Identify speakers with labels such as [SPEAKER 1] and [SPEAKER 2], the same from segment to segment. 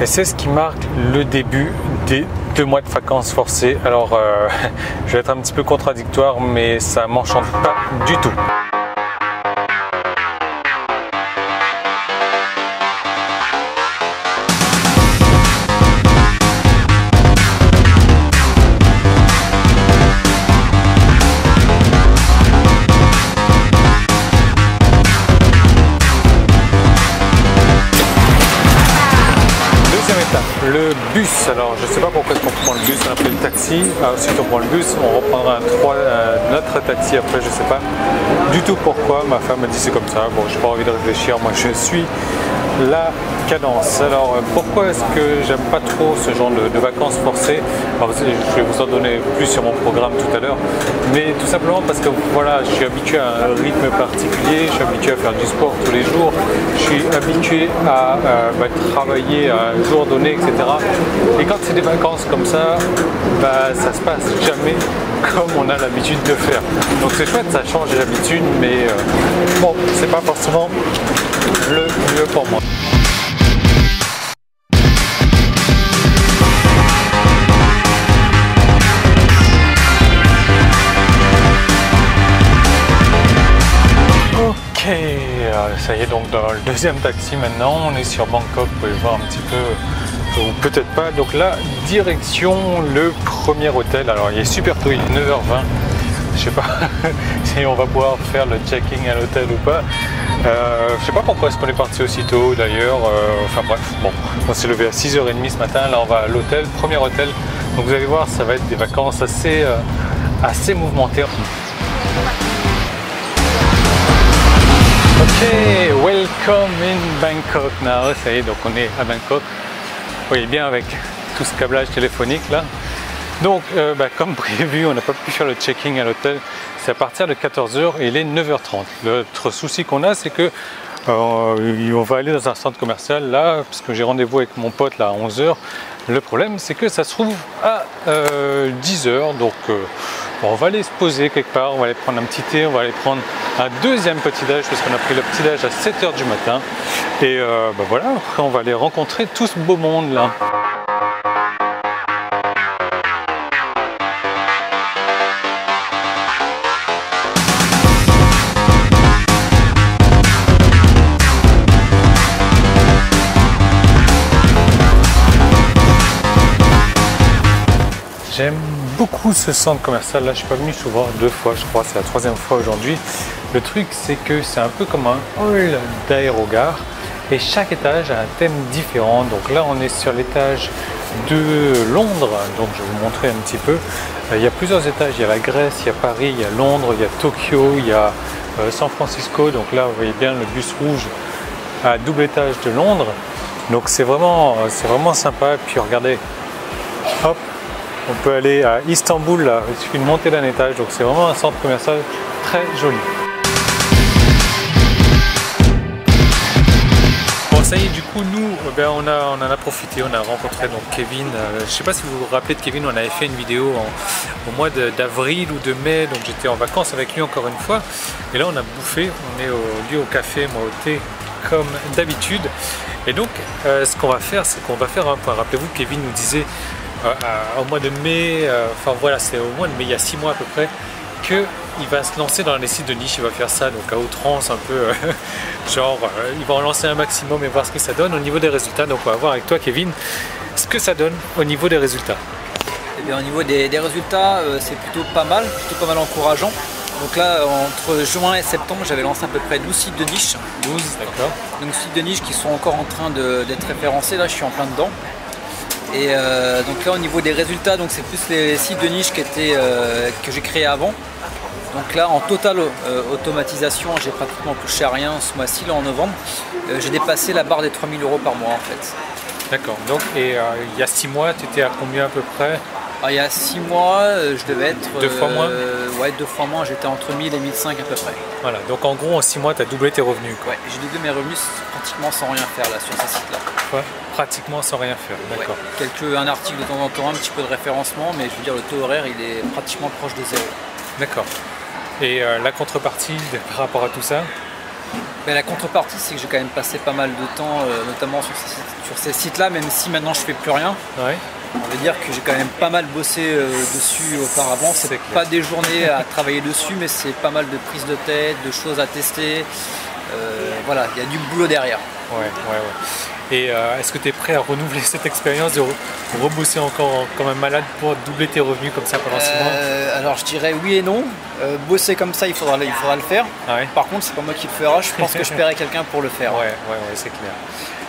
[SPEAKER 1] Et c'est ce qui marque le début des 2 mois de vacances forcées. Alors, je vais être un petit peu contradictoire, mais ça m'enchante pas du tout. Le bus, alors je ne sais pas pourquoi on prend le bus, on a pris le taxi, ensuite on prend le bus, on reprendra notre taxi après, je ne sais pas du tout pourquoi, ma femme m'a dit c'est comme ça, bon j'ai pas envie de réfléchir, moi je suis la cadence. Alors pourquoi est-ce que j'aime pas trop ce genre de vacances forcées? Alors, je vais vous en donner plus sur mon programme tout à l'heure, mais tout simplement parce que voilà, je suis habitué à un rythme particulier, je suis habitué à faire du sport tous les jours, je suis habitué à travailler à un jour donné, etc. Et quand c'est des vacances comme ça, ça se passe jamais comme on a l'habitude de faire. Donc c'est chouette, ça change les habitudes, mais bon, c'est pas forcément le mieux pour moi. Ok, ça y est, donc dans le deuxième taxi maintenant, on est sur Bangkok, vous pouvez voir un petit peu, ou peut-être pas. Donc là, direction le premier hôtel. Alors il est super tôt, il est 9h20. Je sais pas si on va pouvoir faire le check-in à l'hôtel ou pas. Je sais pas pourquoi est-ce qu'on est parti aussitôt d'ailleurs. Enfin bref, bon, on s'est levé à 6h30 ce matin. Là on va à l'hôtel, premier hôtel. Donc vous allez voir, ça va être des vacances assez mouvementées. Ok, welcome in Bangkok now. Ça y est, donc on est à Bangkok. Vous voyez bien avec tout ce câblage téléphonique là. Donc, comme prévu, on n'a pas pu faire le check-in à l'hôtel. C'est à partir de 14h et il est 9h30. L'autre souci qu'on a, c'est que on va aller dans un centre commercial là, parce que j'ai rendez-vous avec mon pote là à 11h. Le problème, c'est que ça se trouve à 10h. Donc, on va aller se poser quelque part, on va aller prendre un petit thé, on va aller prendre un deuxième petit-déj, parce qu'on a pris le petit-déj à 7h du matin. Et voilà, après, on va aller rencontrer tout ce beau monde là. J'aime beaucoup ce centre commercial là, je suis pas venu souvent, 2 fois je crois, c'est la 3e fois aujourd'hui. Le truc c'est que c'est un peu comme un hall d'aérogare et chaque étage a un thème différent. Donc là on est sur l'étage de Londres, donc je vais vous montrer un petit peu. Il y a plusieurs étages, il y a la Grèce, il y a Paris, il y a Londres, il y a Tokyo, il y a San Francisco. Donc là vous voyez bien le bus rouge à double étage de Londres. Donc c'est vraiment sympa. Et puis regardez, hop, on peut aller à Istanbul, là. Il suffit de monter d'un étage, donc c'est vraiment un centre commercial très joli. Bon ça y est, du coup nous on en a profité, on a rencontré donc Kevin. Je ne sais pas si vous vous rappelez de Kevin, on avait fait une vidéo au mois d'avril ou de mai, donc j'étais en vacances avec lui encore une fois. Et là on a bouffé, on est au café, moi au thé comme d'habitude. Et donc ce qu'on va faire, c'est qu'on va faire un point. Rappelez-vous, Kevin nous disait au mois de mai, enfin voilà, c'est au mois de mai, il y a 6 mois à peu près, qu'il va se lancer dans les sites de niche. Il va faire ça donc à outrance un peu, il va en lancer un maximum et voir ce que ça donne au niveau des résultats. Donc on va voir avec toi Kevin ce que ça donne au niveau des résultats.
[SPEAKER 2] Eh bien, au niveau des résultats, c'est plutôt pas mal encourageant. Donc là, entre juin et septembre, j'avais lancé à peu près 12 sites de niche.
[SPEAKER 1] 12, d'accord.
[SPEAKER 2] Donc sites de niche qui sont encore en train d'être référencés, là je suis en plein dedans. Et donc là au niveau des résultats, donc c'est plus les sites de niche que j'ai créés avant. Donc là en totale automatisation, j'ai pratiquement touché à rien ce mois-ci, là en novembre. J'ai dépassé la barre des 3000 € par mois en fait.
[SPEAKER 1] D'accord, donc et il y a 6 mois, tu étais à combien à peu près?
[SPEAKER 2] Alors, il y a 6 mois, je devais être...
[SPEAKER 1] 2 fois moins
[SPEAKER 2] ouais, 2 fois moins, j'étais entre 1000 et 1500 à peu près.
[SPEAKER 1] Voilà, donc en gros en 6 mois, tu as doublé tes revenus quoi.
[SPEAKER 2] Ouais, j'ai doublé mes revenus pratiquement sans rien faire là sur ces sites-là.
[SPEAKER 1] Ouais, pratiquement sans rien faire, d'accord.
[SPEAKER 2] Ouais. Un article de temps en temps, un petit peu de référencement, mais je veux dire le taux horaire il est pratiquement proche de 0.
[SPEAKER 1] D'accord. Et la contrepartie par rapport à tout ça?
[SPEAKER 2] La contrepartie, c'est que j'ai quand même passé pas mal de temps, notamment sur ces sites-là, même si maintenant je fais plus rien.
[SPEAKER 1] Ouais.
[SPEAKER 2] On veut dire que j'ai quand même pas mal bossé dessus auparavant. C'est pas des journées à travailler dessus, mais c'est pas mal de prises de tête, de choses à tester. Voilà, il y a du boulot derrière.
[SPEAKER 1] Ouais. Et est-ce que tu es prêt à renouveler cette expérience de rebosser encore comme un malade pour doubler tes revenus comme ça pendant 6 mois?
[SPEAKER 2] Alors je dirais oui et non. Bosser comme ça, il faudra le faire.
[SPEAKER 1] Ah ouais.
[SPEAKER 2] Par contre, c'est pas moi qui le fera. Je pense que je paierai quelqu'un pour le faire.
[SPEAKER 1] Ouais, c'est clair.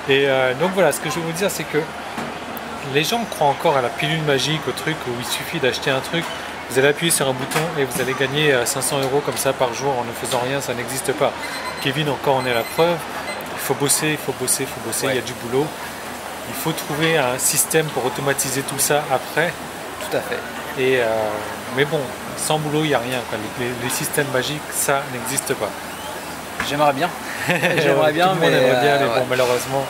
[SPEAKER 1] Et donc voilà, ce que je veux vous dire, c'est que les gens croient encore à la pilule magique, au truc où il suffit d'acheter un truc, vous allez appuyer sur un bouton et vous allez gagner 500 € comme ça par jour en ne faisant rien, ça n'existe pas. Kevin encore en est la preuve. Il faut bosser, ouais. Il y a du boulot. Il faut trouver un système pour automatiser tout ça après.
[SPEAKER 2] Tout à fait.
[SPEAKER 1] Et mais bon, sans boulot, il n'y a rien, quoi. Les systèmes magiques, ça n'existe pas.
[SPEAKER 2] J'aimerais bien. J'aimerais bien,
[SPEAKER 1] tout le monde aimerait bien, mais
[SPEAKER 2] ouais.
[SPEAKER 1] bon, malheureusement,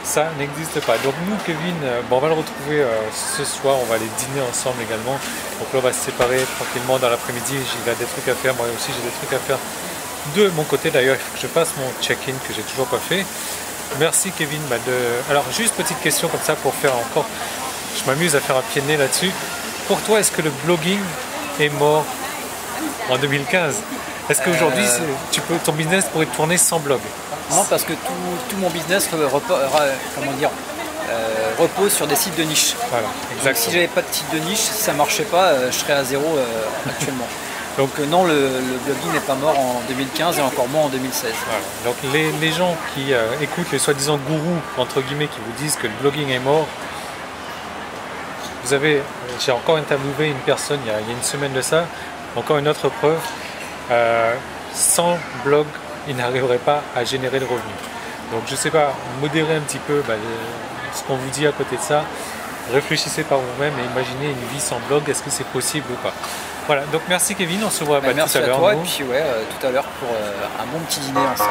[SPEAKER 1] ça n'existe pas. Donc nous, Kevin, on va le retrouver ce soir, on va aller dîner ensemble également. Donc là, on va se séparer tranquillement dans l'après-midi. Il a des trucs à faire, moi aussi j'ai des trucs à faire. De mon côté d'ailleurs, il faut que je fasse mon check-in que j'ai toujours pas fait. Merci Kevin. Alors juste petite question comme ça pour faire encore, je m'amuse à faire un pied de nez là-dessus. Pour toi, est-ce que le blogging est mort en 2015? Est-ce qu'aujourd'hui ton business pourrait tourner sans blog?
[SPEAKER 2] Non, parce que tout mon business repose sur des sites de niche.
[SPEAKER 1] Voilà, exactement.
[SPEAKER 2] Donc, si j'avais pas de site de niche, si ça marchait pas, je serais à zéro actuellement. Donc non, le blogging n'est pas mort en 2015 et encore moins en 2016.
[SPEAKER 1] Voilà. Donc les gens qui écoutent les soi-disant gourous, entre guillemets, qui vous disent que le blogging est mort, j'ai encore interviewé une personne il y a une semaine de ça, encore une autre preuve, sans blog, il n'arriverait pas à générer le revenu. Donc je ne sais pas, modérez un petit peu ce qu'on vous dit à côté de ça, réfléchissez par vous-même et imaginez une vie sans blog, est-ce que c'est possible ou pas? Voilà, donc merci Kevin, on se voit tout à l'heure.
[SPEAKER 2] Merci à toi, et puis tout à l'heure pour un bon petit dîner ensemble.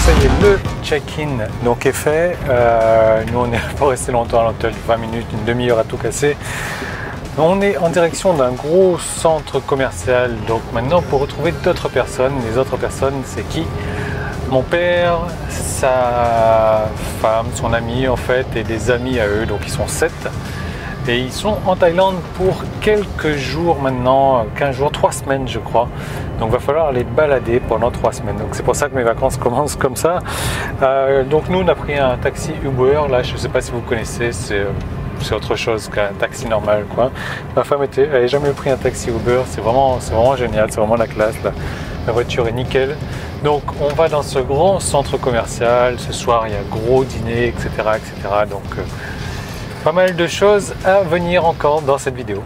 [SPEAKER 1] Ça y est, le check-in donc est fait. Nous on n'est pas resté longtemps à l'hôtel, 20 minutes, une demi-heure à tout casser. On est en direction d'un gros centre commercial, donc maintenant pour retrouver d'autres personnes. Les autres personnes, c'est qui? Mon père, sa femme, son ami en fait, et des amis à eux, donc ils sont 7. Et ils sont en Thaïlande pour quelques jours maintenant, 15 jours, 3 semaines je crois. Donc il va falloir les balader pendant 3 semaines. Donc c'est pour ça que mes vacances commencent comme ça. Donc nous on a pris un taxi Uber, là je ne sais pas si vous connaissez, c'est autre chose qu'un taxi normal quoi. Ma femme n'avait jamais pris un taxi Uber, c'est vraiment génial, c'est vraiment la classe là. La voiture est nickel. Donc on va dans ce grand centre commercial, ce soir il y a gros dîner, etc. Donc pas mal de choses à venir encore dans cette vidéo.